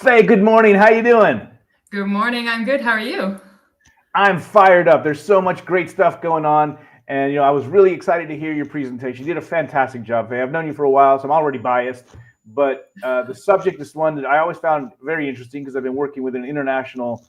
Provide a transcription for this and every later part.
Faye, good morning. How you doing? Good morning. I'm good. How are you? I'm fired up. There's so much great stuff going on. And, I was really excited to hear your presentation. You did a fantastic job, Faye. I've known you for a while, so I'm already biased. But the subject is one that I always found very interesting because I've been working with an international,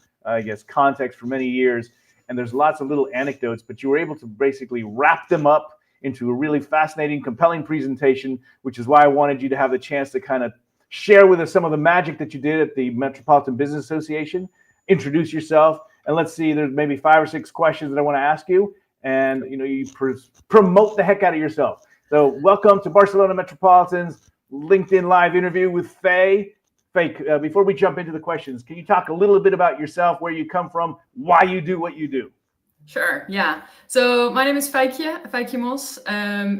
context for many years. And there's lots of little anecdotes, but you were able to basically wrap them up into a really fascinating, compelling presentation, which is why I wanted you to have the chance to kind of share with us some of the magic that you did at the Metropolitan Business Association. Introduce yourself, and let's see. There's maybe 5 or 6 questions that I want to ask you, and you promote the heck out of yourself. So, welcome to Barcelona Metropolitan's LinkedIn Live interview with Faye. Faye, before we jump into the questions, can you talk a little bit about yourself, where you come from, why you do what you do? Sure, yeah. So my name is Feykje Mosch.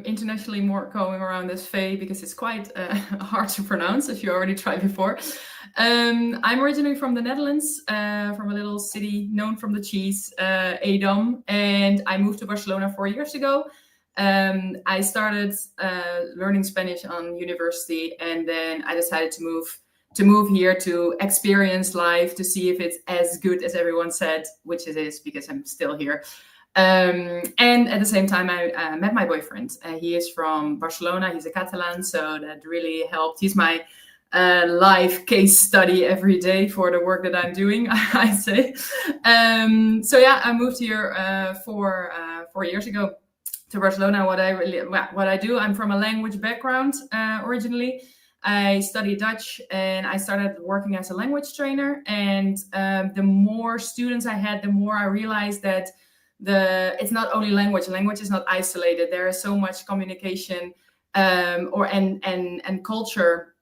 Internationally more going around as Faye because it's quite hard to pronounce if you already tried before. I'm originally from the Netherlands, from a little city known from the cheese, Edam, and I moved to Barcelona 4 years ago. I started learning Spanish on university, and then I decided to move here to experience life, to see if it's as good as everyone said, which it is because I'm still here. And at the same time, I met my boyfriend. He is from Barcelona. He's a Catalan, so that really helped. He's my live case study every day for the work that I'm doing, I say. So yeah, I moved here 4 years ago to Barcelona. What I do, I'm from a language background originally. I studied Dutch and I started working as a language trainer. And the more students I had, the more I realized that it's not only language. Language is not isolated. There is so much communication and culture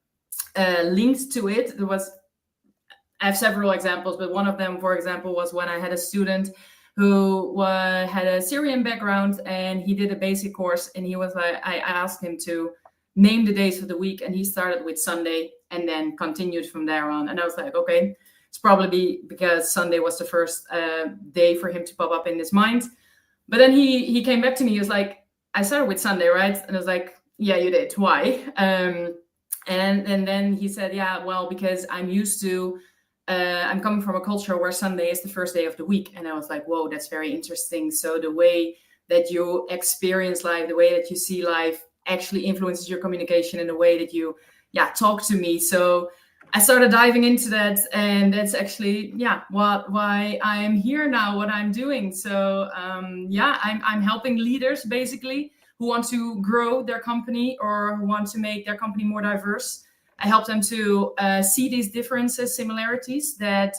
linked to it. I have several examples, but one of them, for example, was when I had a student who had a Syrian background and he did a basic course, and he was like, I asked him to name the days of the week, and he started with Sunday and then continued from there on. And I was like, okay, it's probably because Sunday was the first day for him to pop up in his mind. But then he came back to me. He was like, I started with Sunday, right? And I was like, yeah, you did. Why? And then he said, yeah, well, because I'm used to, I'm coming from a culture where Sunday is the first day of the week. And I was like, whoa, that's very interesting. So the way that you experience life, the way that you see life, actually influences your communication in the way that you talk to me. So I started diving into that, and that's actually why I'm here now, what I'm doing. So I'm helping leaders basically who want to grow their company or who want to make their company more diverse. I help them to see these differences, similarities that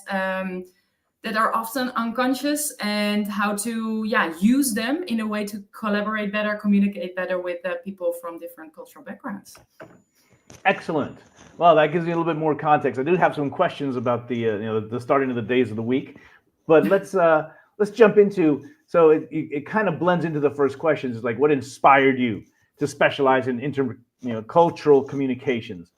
are often unconscious, and how to use them in a way to collaborate better, communicate better with people from different cultural backgrounds. Excellent. Well, that gives me a little bit more context. I do have some questions about the starting of the days of the week, but let's jump into. So it kind of blends into the first questions. It's like, what inspired you to specialize in cultural communications?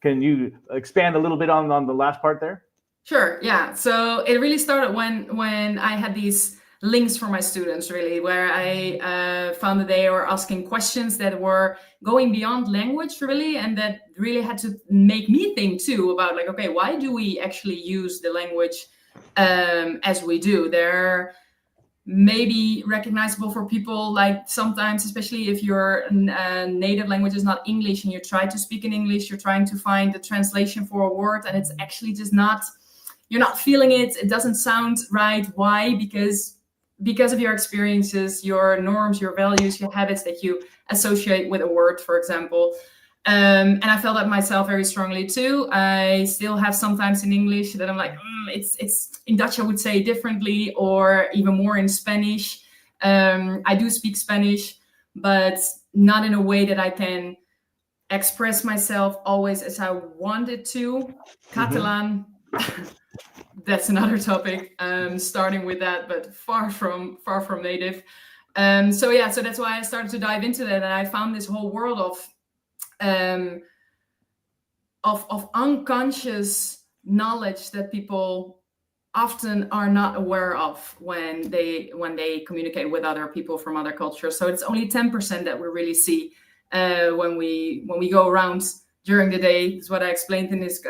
Can you expand a little bit on the last part there? Sure, yeah. So it really started when I had these links for my students, really, where I found that they were asking questions that were going beyond language, really, and that really had to make me think too about, like, okay, why do we actually use the language as we do? They're maybe recognizable for people, like sometimes, especially if your native language is not English and you try to speak in English, you're trying to find the translation for a word and it's actually just not, you're not feeling it. It doesn't sound right. Why? Because of your experiences, your norms, your values, your habits that you associate with a word, for example. And I felt that myself very strongly too. I still have sometimes in English that I'm like, it's in Dutch I would say differently, or even more in Spanish. I do speak Spanish, but not in a way that I can express myself always as I wanted to. Catalan, that's another topic. Starting with that, but far from native. So that's why I started to dive into that, and I found this whole world of unconscious knowledge that people often are not aware of when they communicate with other people from other cultures. So it's only 10% that we really see when we go around during the day. Is what I explained in this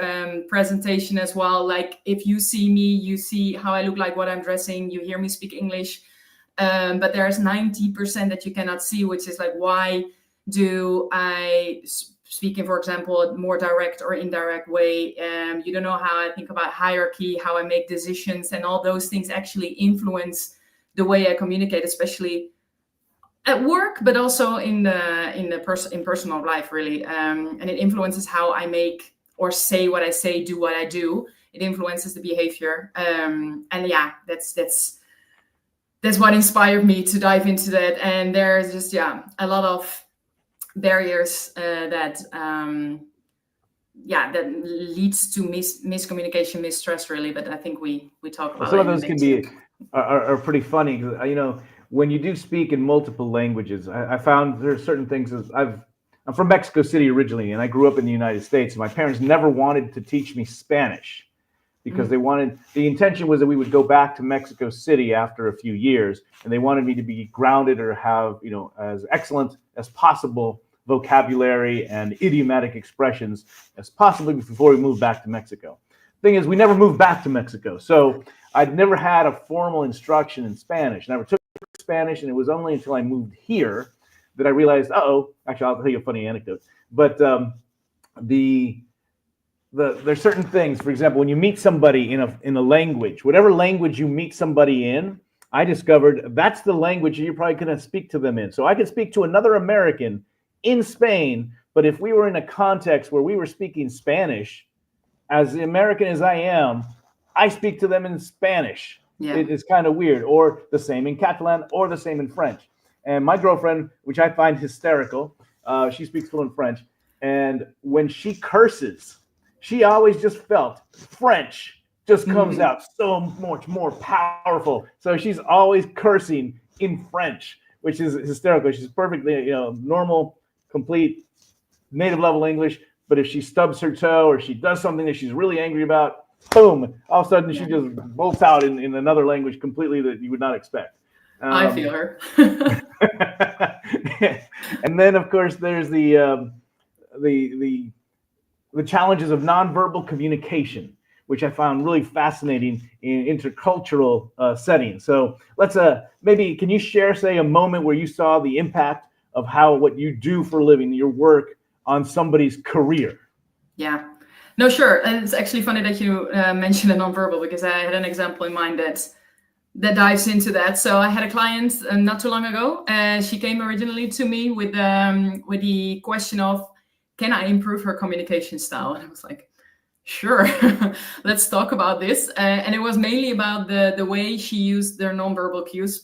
presentation as well. Like if you see me, you see how I look like, what I'm dressing, you hear me speak English. But there's 90% that you cannot see, which is like, why do I speak in, for example, a more direct or indirect way? You don't know how I think about hierarchy, how I make decisions, and all those things actually influence the way I communicate, especially at work, but also in personal life, really. And it influences how I make or say what I say, do what I do. It influences the behavior. And yeah, that's what inspired me to dive into that. And there's just, a lot of barriers that leads to miscommunication, mistrust, really. But I think we talk about some it of those can be are pretty funny, because when you do speak in multiple languages, I found there are certain things. I'm from Mexico City originally, and I grew up in the United States. And my parents never wanted to teach me Spanish, because the intention was that we would go back to Mexico City after a few years, and they wanted me to be grounded or have, as excellent as possible vocabulary and idiomatic expressions as possible before we moved back to Mexico. Thing is, we never moved back to Mexico, so I'd never had a formal instruction in Spanish. Never took Spanish, and it was only until I moved here that I realized, actually, I'll tell you a funny anecdote. But there's certain things. For example, when you meet somebody in a language, whatever language you meet somebody in, I discovered that's the language you're probably going to speak to them in. So I could speak to another American in Spain, but if we were in a context where we were speaking Spanish, as American as I am, I speak to them in Spanish. Yeah. It's kind of weird. Or the same in Catalan, or the same in French. And my girlfriend, which I find hysterical, she speaks fluent French. And when she curses, she always just felt French just comes out so much more powerful. So she's always cursing in French, which is hysterical. She's perfectly, normal, complete native level English. But if she stubs her toe or she does something that she's really angry about, boom, all of a sudden she just bolts out in another language completely that you would not expect. I feel her. And then, of course, there's the challenges of nonverbal communication, which I found really fascinating in intercultural settings. So let's maybe, can you share, say, a moment where you saw the impact of what you do for a living, your work, on somebody's career? Yeah, no, sure. And it's actually funny that you mentioned a nonverbal, because I had an example in mind that dives into that. So I had a client not too long ago. She came originally to me with the question of, can I improve her communication style? And I was like, sure, let's talk about this. And it was mainly about the way she used their nonverbal cues,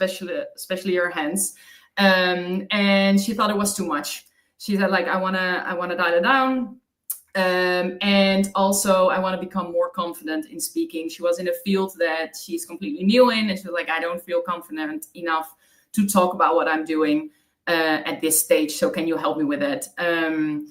especially her hands. And she thought it was too much. She said, like, I wanna dial it down. And also I want to become more confident in speaking. She was in a field that she's completely new in, and she was like, I don't feel confident enough to talk about what I'm doing at this stage. So can you help me with it? And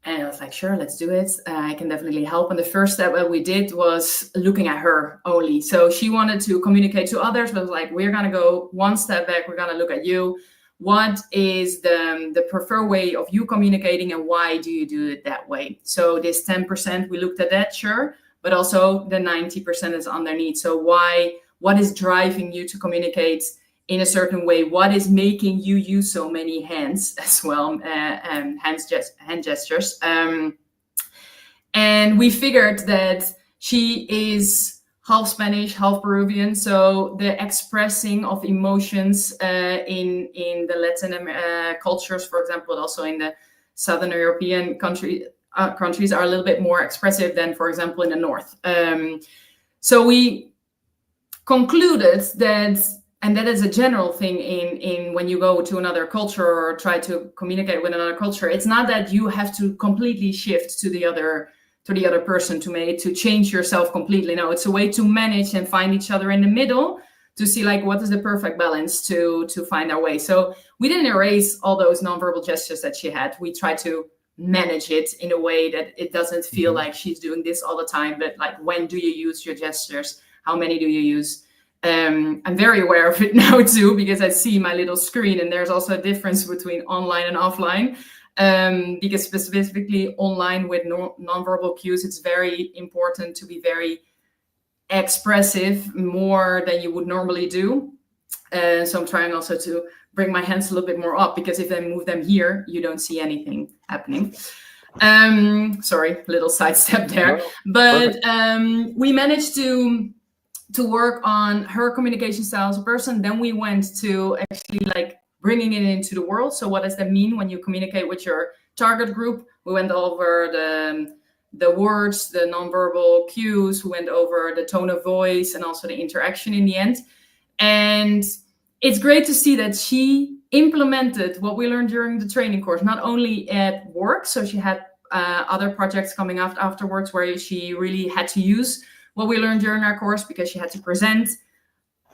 I was like, sure, let's do it. I can definitely help. And the first step that we did was looking at her only. So she wanted to communicate to others, but was like, we're going to go one step back. We're going to look at you. What is the preferred way of you communicating, and why do you do it that way? So this 10%, we looked at that, sure, but also the 90% is underneath. So what is driving you to communicate in a certain way? What is making you use so many hands as well, and hand gestures? And we figured that she is half Spanish, half Peruvian. So the expressing of emotions in the Latin cultures, for example, but also in the Southern European countries are a little bit more expressive than, for example, in the North. So we concluded that, and that is a general thing in when you go to another culture or try to communicate with another culture, it's not that you have to completely shift to the other person to change yourself completely. No, it's a way to manage and find each other in the middle to see, like, what is the perfect balance to find our way. So we didn't erase all those nonverbal gestures that she had. We tried to manage it in a way that it doesn't feel like she's doing this all the time, but like, when do you use your gestures? How many do you use? I'm very aware of it now too, because I see my little screen, and there's also a difference between online and offline. because specifically online with nonverbal cues, it's very important to be very expressive, more than you would normally do. So I'm trying also to bring my hands a little bit more up, because if I move them here, you don't see anything happening. Sorry, little sidestep there. But we managed to work on her communication style as a person. Then we went to actually like bringing it into the world. So what does that mean when you communicate with your target group? We went over the words, the nonverbal cues. We went over the tone of voice and also the interaction in the end. And it's great to see that she implemented what we learned during the training course, not only at work. So she had other projects coming up afterwards where she really had to use what we learned during our course, because she had to present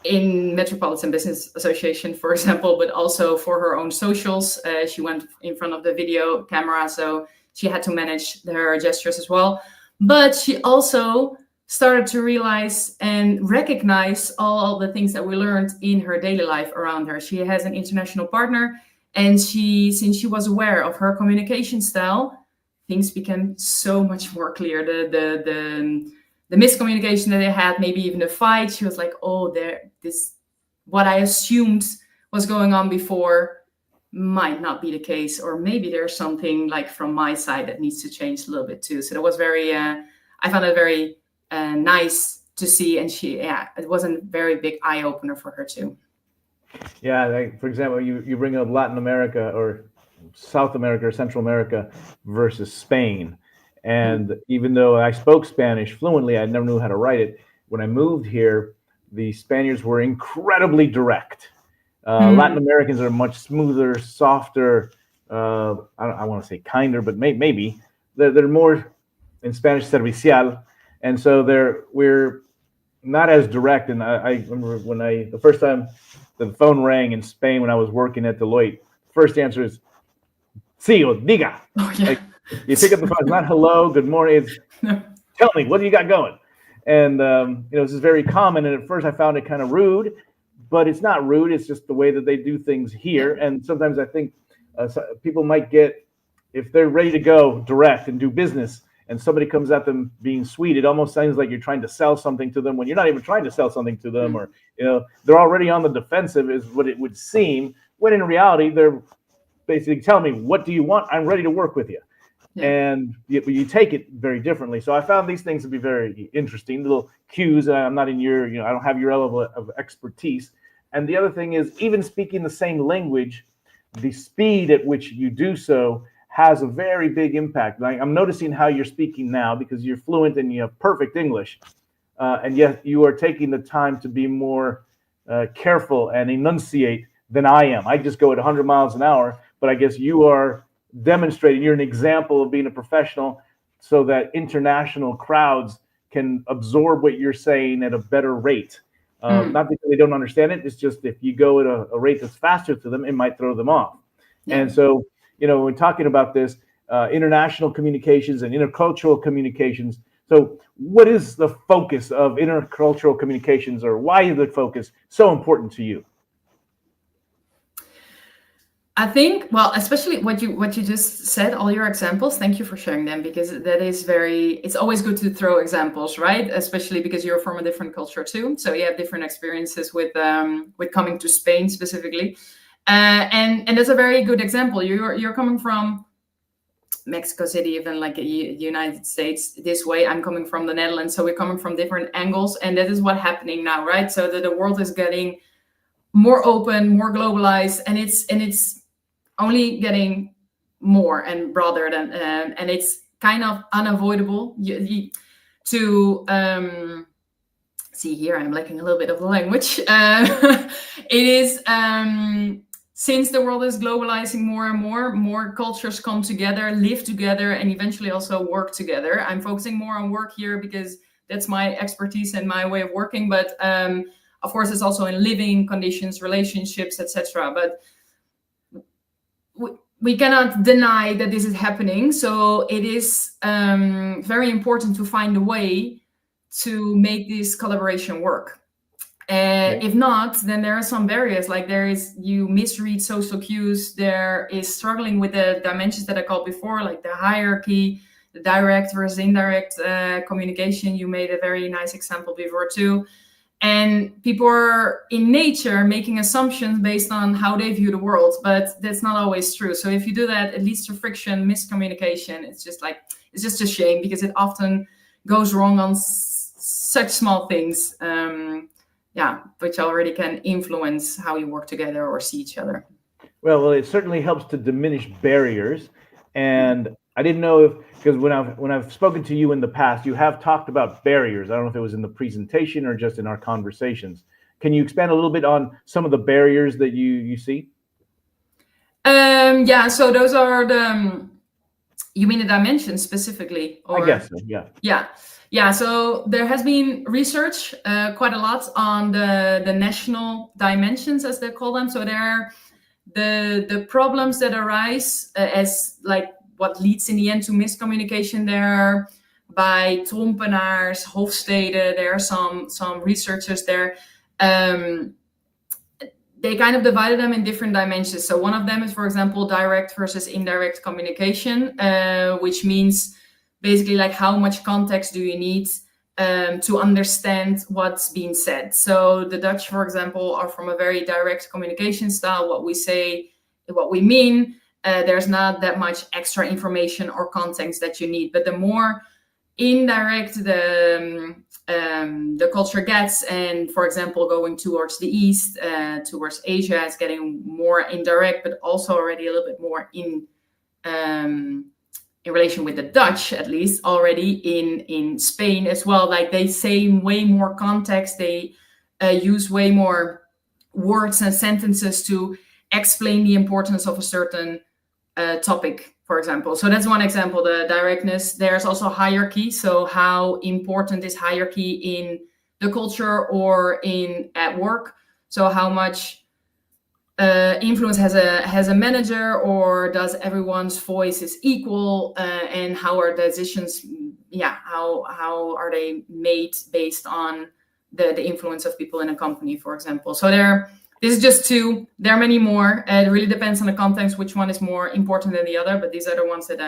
in Metropolitan Business Association, for example, but also for her own socials. She went in front of the video camera, so she had to manage her gestures as well. But she also started to realize and recognize all the things that we learned in her daily life around her. She has an international partner, and since she was aware of her communication style, things became so much more clear. The miscommunication that they had, maybe even a fight, she was like, oh, what I assumed was going on before might not be the case, or maybe there's something like from my side that needs to change a little bit too. So that was very, I found it very nice to see, and it was a very big eye opener for her too. Yeah, like, for example, you bring up Latin America or South America or Central America versus Spain. And even though I spoke Spanish fluently, I never knew how to write it. When I moved here, the Spaniards were incredibly direct. Latin Americans are much smoother, softer. I want to say kinder, but maybe they're more, in Spanish, servicial, and so we're not as direct. And I remember when the first time the phone rang in Spain when I was working at Deloitte, first answer is "Sí o diga." Oh, yeah. Like, you pick up the phone, it's not hello, good morning, it's tell me, what do you got going? And this is very common. And at first I found it kind of rude, but it's not rude. It's just the way that they do things here. And sometimes I think people might get, if they're ready to go direct and do business, and somebody comes at them being sweet, it almost sounds like you're trying to sell something to them when you're not even trying to sell something to them, or they're already on the defensive, is what it would seem. When in reality, they're basically telling me, what do you want? I'm ready to work with you. Yeah. And you take it very differently. So I found these things to be very interesting, little cues. I'm not in I don't have your level of expertise. And the other thing is, even speaking the same language, the speed at which you do so has a very big impact. Like, I'm noticing how you're speaking now, because you're fluent and you have perfect English. And yet you are taking the time to be more careful and enunciate than I am. I just go at 100 miles an hour, but I guess you are demonstrating, you're an example of being a professional, so that international crowds can absorb what you're saying at a better rate. Not because they don't understand it, it's just if you go at a rate that's faster to them, it might throw them off. Yeah. And so, when talking about this, international communications and intercultural communications, so what is the focus of intercultural communications, or why is the focus so important to you? I think, well, especially what you just said, all your examples, thank you for sharing them, because that is it's always good to throw examples, right? Especially because you're from a different culture too. So you have different experiences with coming to Spain specifically. And that's a very good example. You're coming from Mexico City, even like the United States this way. I'm coming from the Netherlands. So we're coming from different angles. And that is what's happening now, right? So that the world is getting more open, more globalized, and it's only getting more and broader than, and it's kind of unavoidable to see here. I'm lacking a little bit of the language. It is since the world is globalizing more and more cultures come together, live together, and eventually also work together. I'm focusing more on work here because that's my expertise and my way of working. But of course, it's also in living conditions, relationships, etc. But we cannot deny that this is happening. So it is very important to find a way to make this collaboration work. If not, then there are some barriers, like you misread social cues. There is struggling with the dimensions that I called before, like the hierarchy, the direct versus indirect communication. You made a very nice example before too. And people are in nature making assumptions based on how they view the world, but that's not always true. So if you do that, it leads to friction, miscommunication. It's just a shame, because it often goes wrong on such small things. Which already can influence how you work together or see each other. Well, it certainly helps to diminish barriers. And I didn't know if, because when I've spoken to you in the past, you have talked about barriers. I don't know if it was in the presentation or just in our conversations. Can you expand a little bit on some of the barriers that you see? So those are you mean the dimensions specifically? Or? I guess so, yeah. Yeah, so there has been research quite a lot on the national dimensions, as they call them. So there are the problems that arise as like what leads in the end to miscommunication there by Trompenaars, Hofstede. There are some researchers there. They kind of divided them in different dimensions. So one of them is, for example, direct versus indirect communication, which means basically like how much context do you need to understand what's being said. So the Dutch, for example, are from a very direct communication style. What we say, what we mean. There's not that much extra information or context that you need. But the more indirect the culture gets, and for example, going towards the east, towards Asia, is getting more indirect, but also already a little bit more in relation with the Dutch, at least already in Spain as well. Like they say way more context, they use way more words and sentences to explain the importance of a certain topic, for example. So that's one example, the directness. There's also hierarchy. So how important is hierarchy in the culture or at work? So how much influence has a manager, or does everyone's voice is equal, and how are decisions? How are they made based on the influence of people in a company, for example? So this is just two. There are many more. It really depends on the context which one is more important than the other. But these are the ones that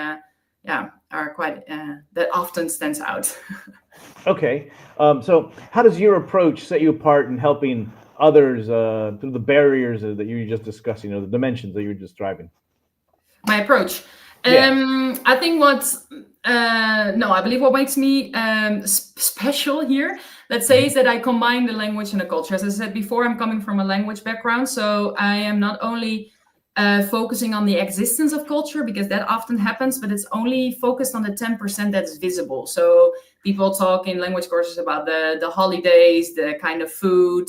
are quite that often stands out. Okay. So how does your approach set you apart in helping others through the barriers that you were just discussing, the dimensions that you were describing? My approach. Yeah. I think I believe what makes me special here, let's say, is that I combine the language and the culture. As I said before, I'm coming from a language background, so I am not only focusing on the existence of culture, because that often happens, but it's only focused on the 10% that's visible. So people talk in language courses about the holidays, the kind of food,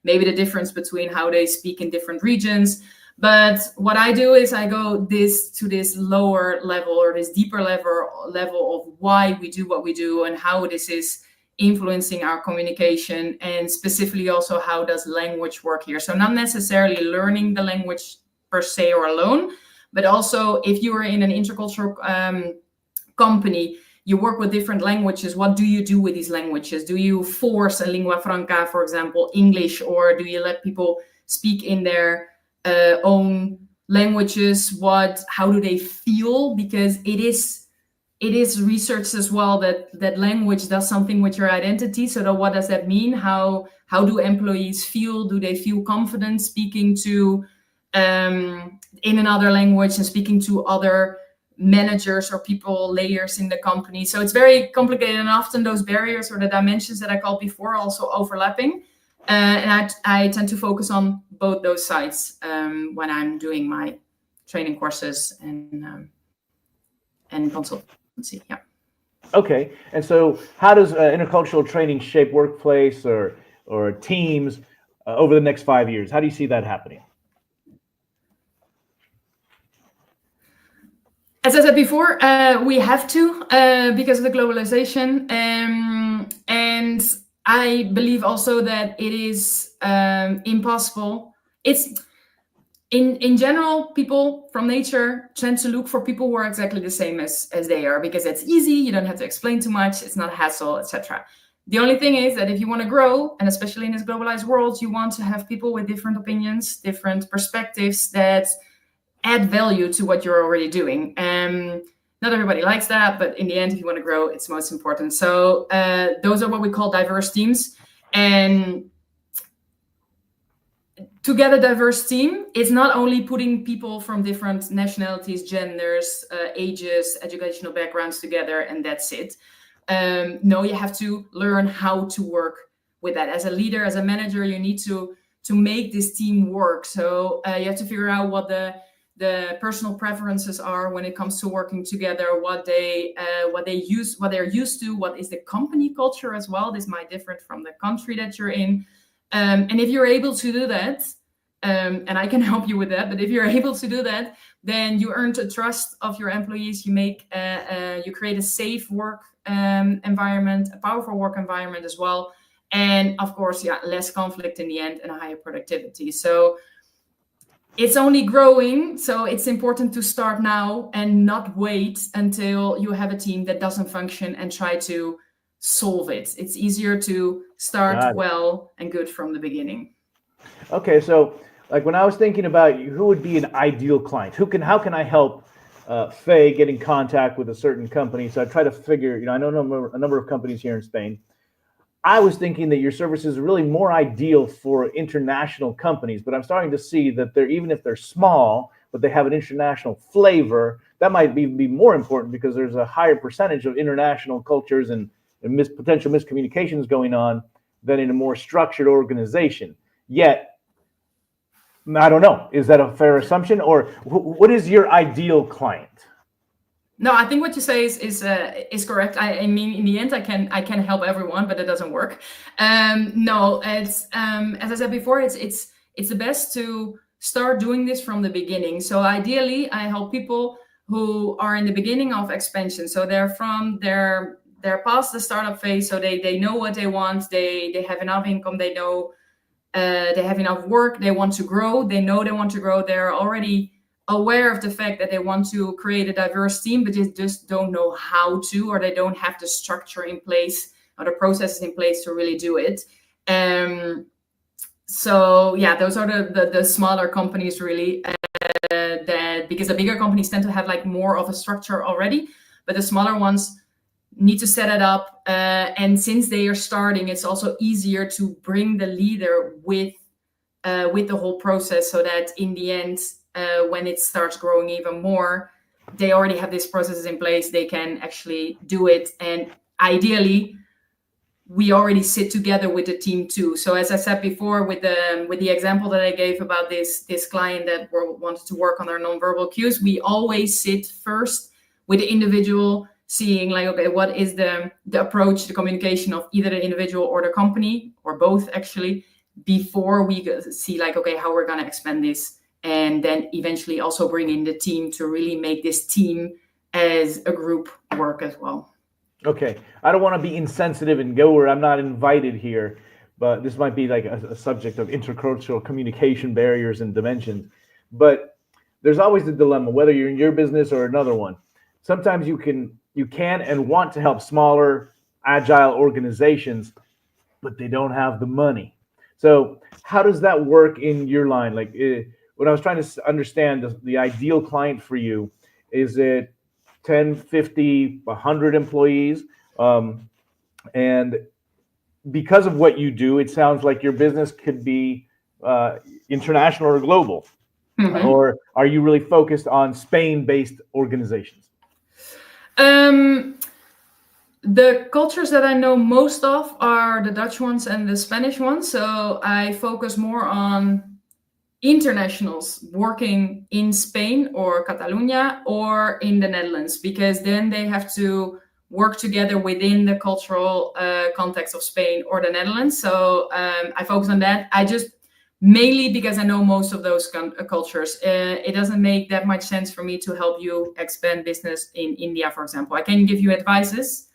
maybe the difference between how they speak in different regions. But what I do is I go to this lower level, or this deeper level of why we do what we do and how this is influencing our communication, and specifically also how does language work here. So not necessarily learning the language per se or alone, but also if you are in an intercultural company, you work with different languages. What do you do with these languages? Do you force a lingua franca, for example, English, or do you let people speak in their own languages? How do they feel? Because it is researched as well that language does something with your identity. So what does that mean? How do employees feel? Do they feel confident speaking to in another language and speaking to other managers or layers in the company? So it's very complicated, and often those barriers or the dimensions that I called before are also overlapping. And I tend to focus on both those sides when I'm doing my training courses and consultancy. Yeah. Okay. And so how does intercultural training shape workplace or teams over the next 5 years? How do you see that happening? As I said before, we have to because of the globalization. And I believe also that it is impossible. It's in general, people from nature tend to look for people who are exactly the same as they are, because it's easy. You don't have to explain too much. It's not a hassle, etc. The only thing is that if you want to grow, and especially in this globalized world, you want to have people with different opinions, different perspectives that add value to what you're already doing. Not everybody likes that, but in the end, if you want to grow, it's most important. So those are what we call diverse teams. And to get a diverse team, it's not only putting people from different nationalities, genders, ages, educational backgrounds together, and that's it. No, you have to learn how to work with that. As a leader, as a manager, you need to make this team work. So you have to figure out what the personal preferences are when it comes to working together, what they're used to, what is the company culture as well. This might differ from the country that you're in. And if you're able to do that, and I can help you with that, but if you're able to do that, then you earn the trust of your employees. You create a safe work environment, a powerful work environment as well. And of course, less conflict in the end and a higher productivity. So it's only growing. So it's important to start now and not wait until you have a team that doesn't function and try to solve it. It's easier to start well and good from the beginning. Okay, so like when I was thinking about who would be an ideal client, how can I help Faye get in contact with a certain company? So I try to figure, I know a number of companies here in Spain. I was thinking that your services are really more ideal for international companies, but I'm starting to see that even if they're small, but they have an international flavor, that might be more important because there's a higher percentage of international cultures and potential miscommunications going on than in a more structured organization. Yet, I don't know, is that a fair assumption, or what is your ideal client? No, I think what you say is correct. I mean, in the end, I can help everyone, but it doesn't work. No, it's as I said before, it's the best to start doing this from the beginning. So ideally, I help people who are in the beginning of expansion. So they're past the startup phase, so they know what they want. They have enough income. They know they have enough work. They want to grow. They know they want to grow. They're already aware of the fact that they want to create a diverse team, but they just don't know how to, or they don't have the structure in place or the processes in place to really do it. So yeah, those are the smaller companies really, that because the bigger companies tend to have like more of a structure already, but the smaller ones need to set it up. And since they are starting, it's also easier to bring the leader with the whole process, so that in the end, when it starts growing even more, they already have these processes in place. They can actually do it. And ideally, we already sit together with the team too. So as I said before, with the example that I gave about this client that wanted to work on their nonverbal cues, we always sit first with the individual, seeing like, okay, what is the approach, the communication of either the individual or the company, or both actually, before we see like, okay, how we're going to expand this. And then eventually also bring in the team to really make this team as a group work as well. Okay. I don't want to be insensitive and go where I'm not invited here, but this might be like a subject of intercultural communication barriers and dimensions. But there's always the dilemma, whether you're in your business or another one. Sometimes you can and want to help smaller, agile organizations, but they don't have the money. So how does that work in your line? Like, when I was trying to understand the ideal client for you, is it 10, 50, 100 employees? And because of what you do, it sounds like your business could be international or global. Mm-hmm. Or are you really focused on Spain-based organizations? The cultures that I know most of are the Dutch ones and the Spanish ones. So I focus more on internationals working in Spain or Catalonia or in the Netherlands, because then they have to work together within the cultural context of Spain or the Netherlands. So I focus on that. I just mainly because I know most of those cultures. It doesn't make that much sense for me to help you expand business in India, for example. I can give you advices,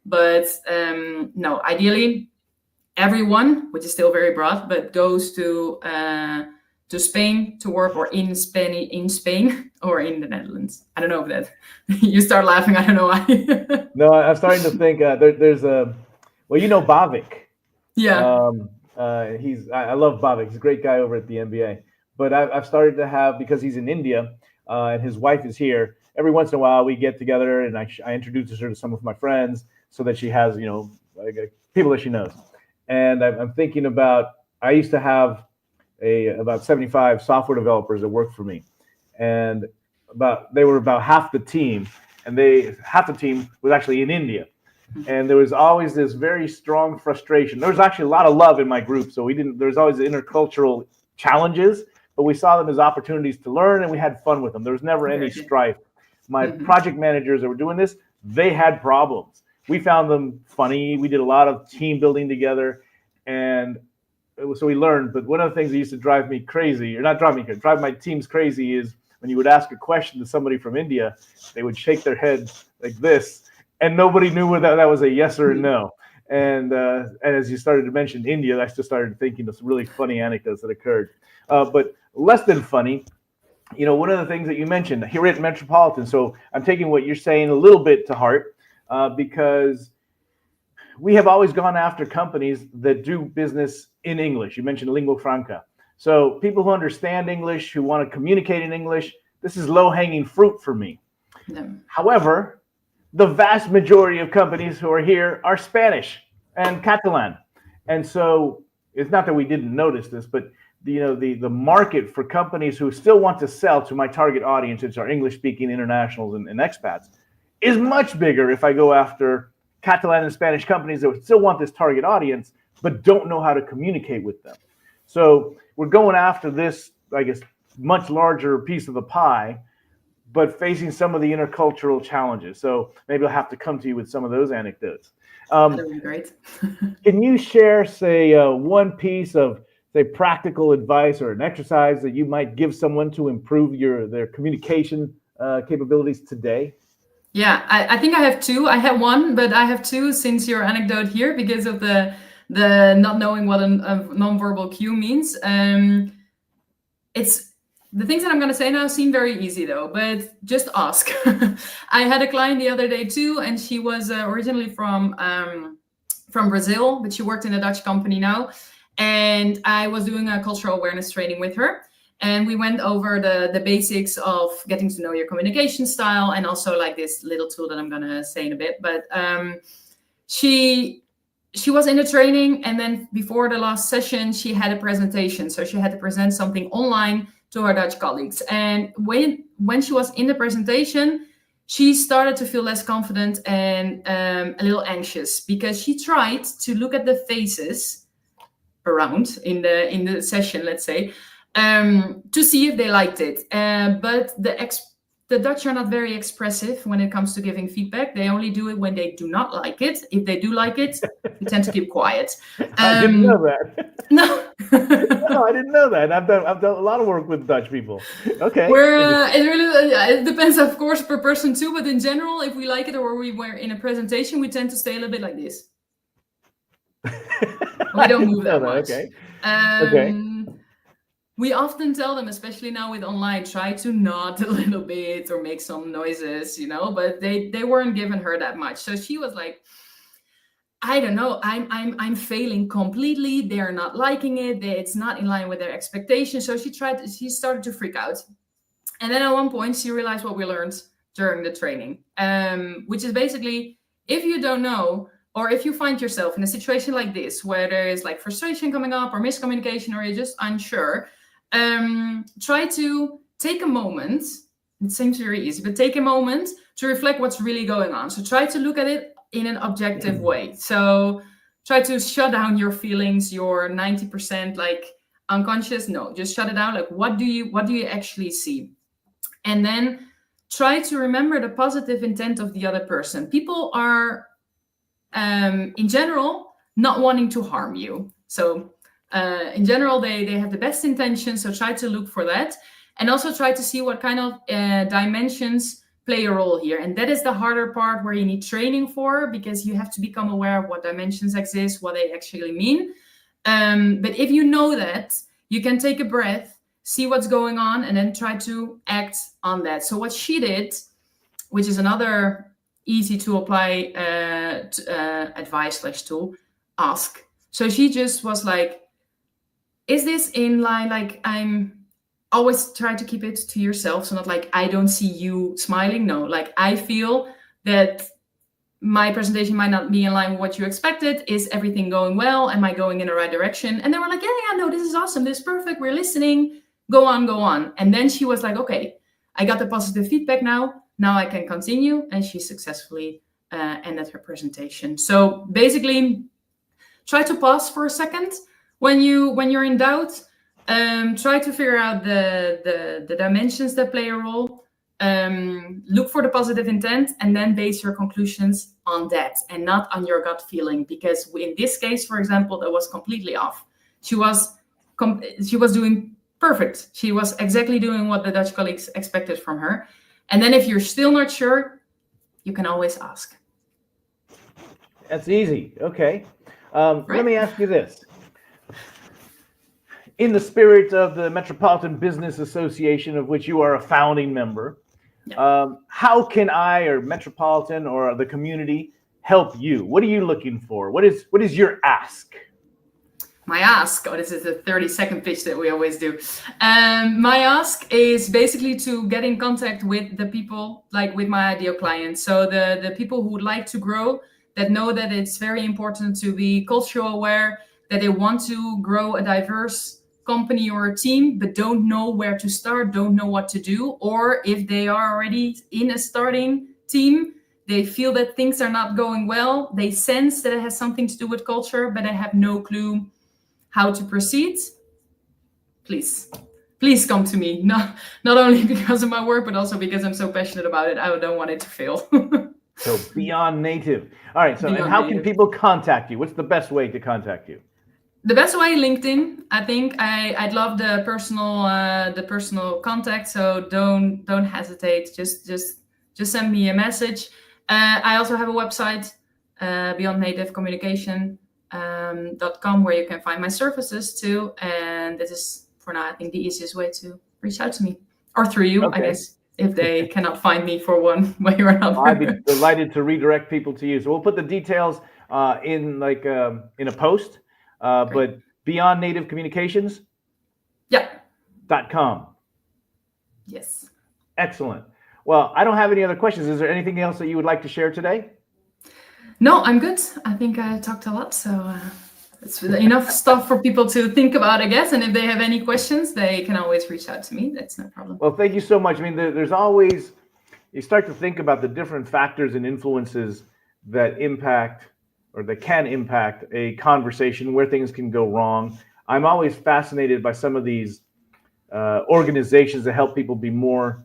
but no, ideally everyone, which is still very broad, but goes to Spain to work, or in Spain or in the Netherlands. I don't know if that you start laughing. I don't know why. No, I'm starting to think there's Well, you know Bavik. Yeah. I love Bhavik. He's a great guy over at the NBA. But I've started to have, because he's in India and his wife is here. Every once in a while, we get together and I introduce her to some of my friends so that she has, like, people that she knows. And I'm thinking about. I used to have about 75 software developers that worked for me, and they were about half the team, and half the team was actually in India. And there was always this very strong frustration. There was actually a lot of love in my group, so we didn't. There was always intercultural challenges, but we saw them as opportunities to learn, and we had fun with them. There was never any strife. My project managers that were doing this, they had problems. We found them funny. We did a lot of team building together, and so we learned. But one of the things that used to drive me crazy, or not drive me crazy, drive my teams crazy, is when you would ask a question to somebody from India, they would shake their head like this, and nobody knew whether that was a yes or a no. And as you started to mention India, I just started thinking of some really funny anecdotes that occurred. But less than funny, one of the things that you mentioned here at Metropolitan. So I'm taking what you're saying a little bit to heart, because we have always gone after companies that do business in English. You mentioned lingua franca. So people who understand English, who want to communicate in English, this is low-hanging fruit for me. Yeah. However, the vast majority of companies who are here are Spanish and Catalan. And so it's not that we didn't notice this, but the market for companies who still want to sell to my target audience, which are English-speaking internationals and expats, is much bigger if I go after Catalan and Spanish companies that still want this target audience, but don't know how to communicate with them. So we're going after this, I guess, much larger piece of the pie, but facing some of the intercultural challenges. So maybe I'll have to come to you with some of those anecdotes. That would be great. Can you share, say, one piece of, say, practical advice or an exercise that you might give someone to improve their communication capabilities today? Yeah, I think I have two. I had one, but I have two since your anecdote here, because of the not knowing what a nonverbal cue means. It's the things that I'm going to say now seem very easy though, but just ask. I had a client the other day too, and she was originally from Brazil, but she worked in a Dutch company now. And I was doing a cultural awareness training with her. And we went over the basics of getting to know your communication style, and also like this little tool that I'm going to say in a bit. But she was in the training, and then before the last session, she had a presentation. So she had to present something online to her Dutch colleagues. And when she was in the presentation, she started to feel less confident and a little anxious, because she tried to look at the faces around in the session, let's say, to see if they liked it. But the Dutch are not very expressive when it comes to giving feedback. They only do it when they do not like it. If they do like it, they tend to keep quiet. I didn't know that. No. No, I didn't know that. I've done a lot of work with Dutch people. Okay. It depends, of course, per person too. But in general, if we like it or we were in a presentation, we tend to stay a little bit like this. We don't move that much. Okay. Okay. We often tell them, especially now with online, try to nod a little bit or make some noises, but they weren't giving her that much. So she was like, I don't know, I'm failing completely. They're not liking it. It's not in line with their expectations. So she started to freak out. And then at one point she realized what we learned during the training, which is basically, if you don't know, or if you find yourself in a situation like this, where there is like frustration coming up or miscommunication, or you're just unsure, try to take a moment. It seems very easy, but take a moment to reflect what's really going on. So try to look at it in an objective way. So try to shut down your feelings, your 90% like unconscious. No, just shut it down. Like, what do you actually see? And then try to remember the positive intent of the other person. People are, in general, not wanting to harm you. So in general, they have the best intentions. So try to look for that. And also try to see what kind of dimensions play a role here. And that is the harder part, where you need training for, because you have to become aware of what dimensions exist, what they actually mean. But if you know that, you can take a breath, see what's going on, and then try to act on that. So what she did, which is another easy to apply advice/tool, ask. So she just was like, is this in line? Like, I'm always try to keep it to yourself. So not like, I don't see you smiling. No, like, I feel that my presentation might not be in line with what you expected. Is everything going well? Am I going in the right direction? And they were like, yeah, no, this is awesome. This is perfect. We're listening. Go on, go on. And then she was like, okay, I got the positive feedback now. Now I can continue. And she successfully ended her presentation. So basically, try to pause for a second when you're in doubt. Try to figure out the dimensions that play a role. Look for the positive intent, and then base your conclusions on that and not on your gut feeling. Because in this case, for example, that was completely off. She was doing perfect. She was exactly doing what the Dutch colleagues expected from her. And then if you're still not sure, you can always ask. That's easy. Okay. Right. Let me ask you this. In the spirit of the Metropolitan Business Association, of which you are a founding member, how can I, or Metropolitan, or the community help you? What are you looking for? What is your ask? My ask, this is the 30-second pitch that we always do. My ask is basically to get in contact with the people, like with my ideal clients. So the people who would like to grow, that know that it's very important to be cultural aware, that they want to grow a diverse company or a team, but don't know where to start, don't know what to do. Or if they are already in a starting team, they feel that things are not going well. They sense that it has something to do with culture, but they have no clue how to proceed. Please come to me. Not only because of my work, but also because I'm so passionate about it. I don't want it to fail. So Beyond Native. All right. So, and how can people contact you? What's the best way to contact you? The best way, LinkedIn. I think I'd love the personal contact. So don't hesitate. Just send me a message. I also have a website, beyondnativecommunication.com, where you can find my services too. And this is, for now, I think the easiest way to reach out to me, or through you, okay. I guess, if they cannot find me for one way or another. I'd be delighted to redirect people to you. So we'll put the details in a post. But Beyond Native Communications? Yeah. .com. Yes. Excellent. Well, I don't have any other questions. Is there anything else that you would like to share today? No, I'm good. I think I talked a lot, so it's enough stuff for people to think about, I guess. And if they have any questions, they can always reach out to me. That's no problem. Well, thank you so much. I mean, there's always, you start to think about the different factors and influences that impact, or that can impact, a conversation, where things can go wrong. I'm always fascinated by some of these organizations that help people be more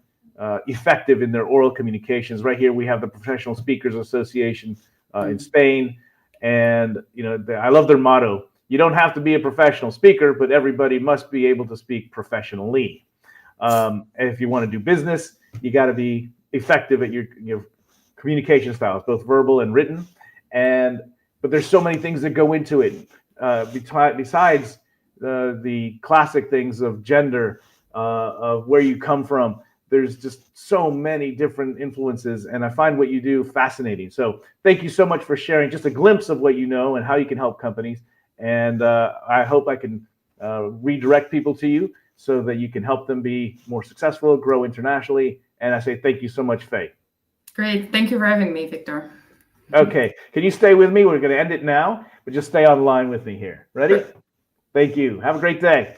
effective in their oral communications. Right here, we have the Professional Speakers Association in Spain. And I love their motto. You don't have to be a professional speaker, but everybody must be able to speak professionally. And if you want to do business, you got to be effective at your communication styles, both verbal and written. But there's so many things that go into it. Besides the classic things of gender, of where you come from, there's just so many different influences, and I find what you do fascinating. So thank you so much for sharing just a glimpse of what you know and how you can help companies. And I hope I can redirect people to you so that you can help them be more successful, grow internationally. And I say thank you so much, Faye. Great. Thank you for having me, Victor. Okay. Can you stay with me? We're going to end it now, but just stay online with me here. Ready? Thank you. Have a great day.